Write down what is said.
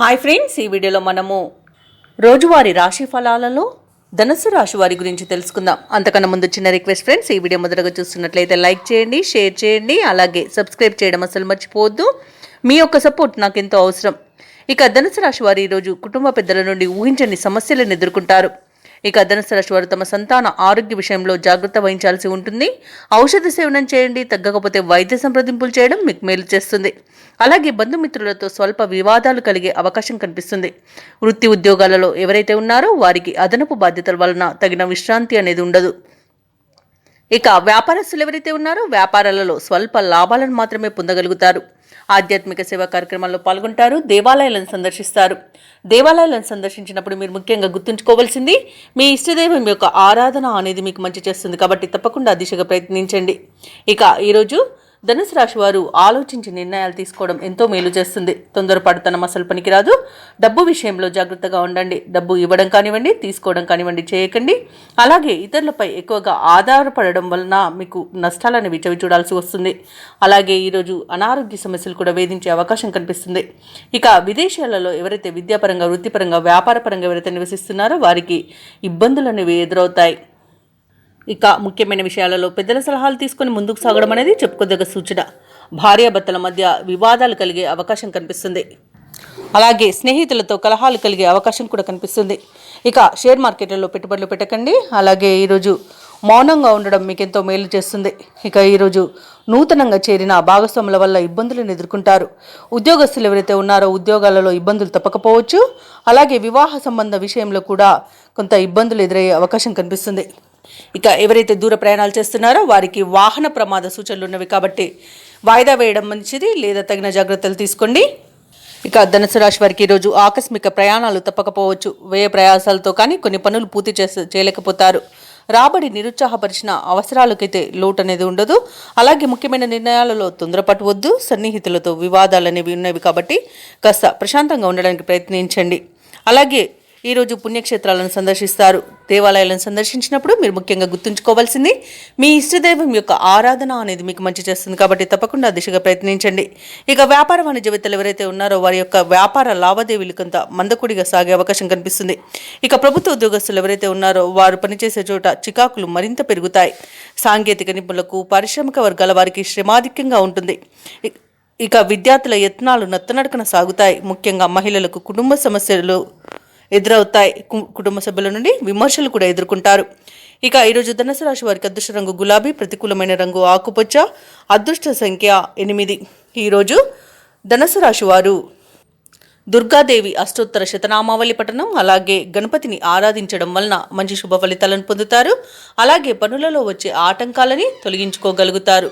Hi friends, ఈ వీడియోలో మనము రోజువారీ రాశి ఫలాలలో ధనుసు రాశి వారి గురించి తెలుసుకుందాం. అంతకన్నా ముందు చిన్న రిక్వెస్ట్ ఫ్రెండ్స్, ఈ వీడియో మొదటగా చూస్తున్నట్లయితే లైక్ చేయండి, షేర్ చేయండి, అలాగే సబ్స్క్రైబ్ చేయడం అసలు మర్చిపోవద్దు. మీ యొక్క సపోర్ట్ నాకు ఎంతో అవసరం. ఇక ధనుసు రాశి వారు ఈరోజు కుటుంబ పెద్దల నుండి ఊహించని సమస్యలను ఎదుర్కొంటారు. ఇక ధనుసు రాశి వారు తమ సంతాన ఆరోగ్య విషయంలో జాగ్రత్త వహించాల్సి ఉంటుంది. ఔషధ సేవనం చేయండి, తగ్గకపోతే వైద్య సంప్రదింపులు చేయడం మీకు మేలు చేస్తుంది. అలాగే బంధుమిత్రులతో స్వల్ప వివాదాలు కలిగే అవకాశం కనిపిస్తుంది. వృత్తి ఉద్యోగాలలో ఎవరైతే ఉన్నారో వారికి అదనపు బాధ్యతల వలన తగిన విశ్రాంతి అనేది ఉండదు. ఇక వ్యాపారస్తులు ఎవరైతే ఉన్నారో వ్యాపారాలలో స్వల్ప లాభాలను మాత్రమే పొందగలుగుతారు. ఆధ్యాత్మిక సేవా కార్యక్రమాల్లో పాల్గొంటారు. దేవాలయాలను సందర్శిస్తారు. దేవాలయాలను సందర్శించినప్పుడు మీరు ముఖ్యంగా గుర్తుంచుకోవాల్సింది మీ ఇష్టదైవం యొక్క ఆరాధన అనేది మీకు మంచి చేస్తుంది. కాబట్టి తప్పకుండా ఆ దిశగా ప్రయత్నించండి. ఇక ఈరోజు ధనుసు రాశి వారు ఆలోచించి నిర్ణయాలు తీసుకోవడం ఎంతో మేలు చేస్తుంది. తొందరపాటుతనం అసలు పనికిరాదు. డబ్బు విషయంలో జాగ్రత్తగా ఉండండి. డబ్బు ఇవ్వడం కానివ్వండి, తీసుకోవడం కానివ్వండి చేయకండి. అలాగే ఇతరులపై ఎక్కువగా ఆధారపడడం వలన మీకు నష్టాలను చవి చూడాల్సి వస్తుంది. అలాగే ఈరోజు అనారోగ్య సమస్యలు కూడా వేధించే అవకాశం కనిపిస్తుంది. ఇక విదేశాలలో ఎవరైతే విద్యాపరంగా, వృత్తిపరంగా, వ్యాపారపరంగా ఎవరైతే నివసిస్తున్నారో వారికి ఇబ్బందులు అనేవి ఎదురవుతాయి. ఇక ముఖ్యమైన విషయాలలో పెద్దల సలహాలు తీసుకుని ముందుకు సాగడం అనేది చెప్పుకోదగ్గ సూచన. భార్యాభర్తల మధ్య వివాదాలు కలిగే అవకాశం కనిపిస్తుంది. అలాగే స్నేహితులతో కలహాలు కలిగే అవకాశం కూడా కనిపిస్తుంది. ఇక షేర్ మార్కెట్లలో పెట్టుబడులు పెట్టకండి. అలాగే ఈరోజు మౌనంగా ఉండడం మీకు ఎంతో మేలు చేస్తుంది. ఇక ఈరోజు నూతనంగా చేరిన భాగస్వాముల వల్ల ఇబ్బందులను ఎదుర్కొంటారు. ఉద్యోగస్తులు ఎవరైతే ఉన్నారో ఉద్యోగాలలో ఇబ్బందులు తప్పకపోవచ్చు. అలాగే వివాహ సంబంధ విషయంలో కూడా కొంత ఇబ్బందులు ఎదురయ్యే అవకాశం కనిపిస్తుంది. ఇక ఎవరైతే దూర ప్రయాణాలు చేస్తున్నారో వారికి వాహన ప్రమాద సూచనలు ఉన్నవి కాబట్టి వాయిదా వేయడం మంచిది, లేదా తగిన జాగ్రత్తలు తీసుకోండి. ఇక ధనుసు రాశి వారికి ఈరోజు ఆకస్మిక ప్రయాణాలు తప్పకపోవచ్చు. వ్యయ ప్రయాసాలతో కానీ కొన్ని పనులు పూర్తి చేయలేకపోతారు. రాబడి నిరుత్సాహపరిచిన అవసరాలకైతే లోటు అనేది ఉండదు. అలాగే ముఖ్యమైన నిర్ణయాలలో తొందరపట్టవద్దు. సన్నిహితులతో వివాదాలు అనేవి ఉన్నవి కాబట్టి కాస్త ప్రశాంతంగా ఉండడానికి ప్రయత్నించండి. అలాగే ఈరోజు పుణ్యక్షేత్రాలను సందర్శిస్తారు. దేవాలయాలను సందర్శించినప్పుడు మీరు ముఖ్యంగా గుర్తుంచుకోవాల్సింది మీ ఇష్టదైవం యొక్క ఆరాధన అనేది మీకు మంచి చేస్తుంది. కాబట్టి తప్పకుండా దిశగా ప్రయత్నించండి. ఇక వ్యాపార వాణిజ్యవేత్తలు ఎవరైతే ఉన్నారో వారి యొక్క వ్యాపార లావాదేవీలు కొంత మందకొడిగా సాగే అవకాశం కనిపిస్తుంది. ఇక ప్రభుత్వ ఉద్యోగస్తులు ఎవరైతే ఉన్నారో వారు పనిచేసే చోట చికాకులు మరింత పెరుగుతాయి. సాంకేతిక నిపుణులకు, పారిశ్రామిక వర్గాల వారికి శ్రమాధిక్యంగా ఉంటుంది. ఇక విద్యార్థుల యత్నాలు నత్తనడకన సాగుతాయి. ముఖ్యంగా మహిళలకు కుటుంబ సమస్యలు ఎదురవుతాయి. కుటుంబ సభ్యుల నుండి విమర్శలు కూడా ఎదుర్కొంటారు. ఇక ఈరోజు ధనుసు రాశి వారికి అదృష్ట రంగు గులాబీ, ప్రతికూలమైన రంగు ఆకుపచ్చ, అదృష్ట సంఖ్య 8. ఈరోజు ధనుసు రాశి వారు దుర్గాదేవి అష్టోత్తర శతనామావళి పఠనం, అలాగే గణపతిని ఆరాధించడం వలన మంచి శుభ ఫలితాలను పొందుతారు. అలాగే పనులలో వచ్చే ఆటంకాలని తొలగించుకోగలుగుతారు.